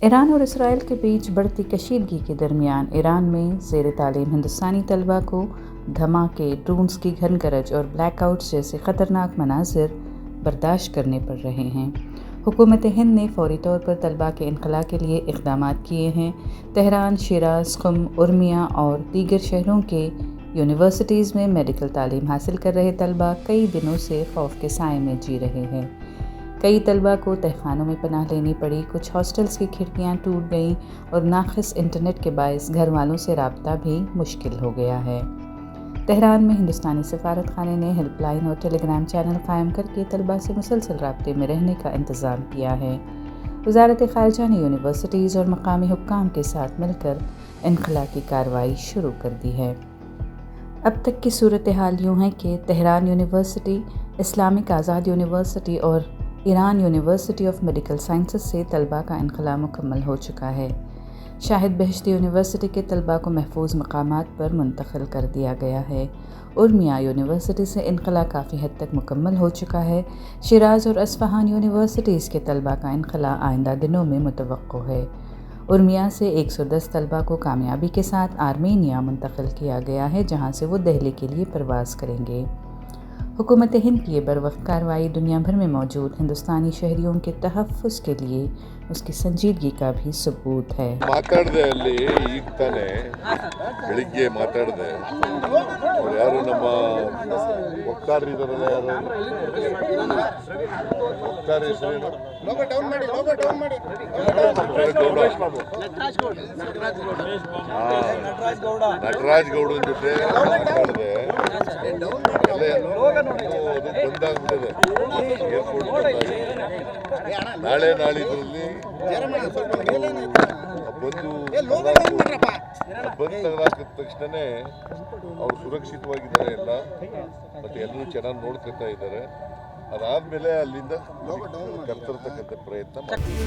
Iran और Israel के बीच बढ़ती कशीदगी के दरमियान ईरान में ज़ेर तालीम हिंदुस्तानी तलबा को धमाके, ड्रोन्स की घन गरज और ब्लैकआउट्स जैसे ख़तरनाक मनाजिर बर्दाश्त करने पड़ रहे हैं। हुकूमत हिंद ने फौरी तौर पर तलबा के इनखला के लिए इक़दाम किए हैं। तेहरान, शिराज, कुम, उर्मिया और दीगर शहरों के यूनिवर्सिटीज़ में मेडिकल तालीम हासिल कर रहे तलबा कई दिनों से खौफ के साए में जी रहे हैं। कई तलबा को तहखानों में पनाह लेनी पड़ी, कुछ हॉस्टल्स की खिड़कियां टूट गईं और नाक़िस इंटरनेट के बायस घर वालों से रब्ता भी मुश्किल हो गया है। तेहरान में हिंदुस्तानी सफारत खाने ने हेल्पलाइन और टेलीग्राम चैनल कायम करके तलबा से मुसलसल रब्ते में रहने का इंतज़ाम किया है। वज़ारत ख़ारिजा ने यूनिवर्सिटीज़ और मकामी हुक्काम के साथ मिलकर इनखला की कार्रवाई शुरू कर दी है। अब तक की सूरत हाल यूँ है कि तेहरान यूनिवर्सिटी, इस्लामिक आज़ाद यूनिवर्सिटी और Iran university of medical sciences से तलबा का इनखला मुकम्मल हो चुका है। शाहिद बहिश्ती यूनिवर्सिटी के तलबा को महफूज मकामात पर मुंतकिल कर दिया गया है। उर्मिया यूनिवर्सिटी से इनखला काफ़ी हद तक मुकम्मल हो चुका है। शिराज और अस्फ़हान यूनिवर्सिटीज़ के तलबा का इनखला आइंदा दिनों में मुतवक्को है। उर्मिया से 110 तलबा को कामयाबी के साथ आर्मेनिया मुंतकिल किया गया है, जहाँ से वो दिल्ली के लिए परवाज़ करेंगे। हुकूमत हिंद की ये बरवक्त कार्रवाई दुनिया भर में मौजूद हिंदुस्तानी शहरियों के तहफ़्फ़ुज़ के लिए उसकी संजीदगी का भी सबूत है। ಮಾತಾಡಿದೆ ಅಲ್ಲಿ ಈಗ ತಾನೇ ಬೆಳಿಗ್ಗೆ ಮಾತಾಡಿದೆ. ಅವ್ರು ಯಾರು ನಮ್ಮ ವಕ್ತಾರರಿದ್ದಾರಲ್ಲ, ಯಾರು ವಕ್ತಾರ ಹೆಸರೇನು? ನಟರಾಜ್ ಗೌಡನ ಜೊತೆ ಮಾತಾಡಿದೆ. ಅದು ಬಂದಾಗ್ಬಿಟ್ಟಿದೆ ಏರ್ಪೋರ್ಟ್. ನಾಳೆ ನಾಳಿದ್ರಲ್ಲಿ ಬಂದು ತೆಗೆದಾಕಿದ ತಕ್ಷಣನೇ ಅವ್ರು ಸುರಕ್ಷಿತವಾಗಿದ್ದಾರೆ ಎಲ್ಲ, ಮತ್ತು ಎಲ್ಲರೂ ಚೆನ್ನಾಗಿ ನೋಡ್ಕೊತಾ ಇದ್ದಾರೆ. ಅದಾದಮೇಲೆ ಅಲ್ಲಿಂದ ಕರ್ತರ್ತಕ್ಕಂಥ ಪ್ರಯತ್ನ ಮಾಡ್ತೀವಿ.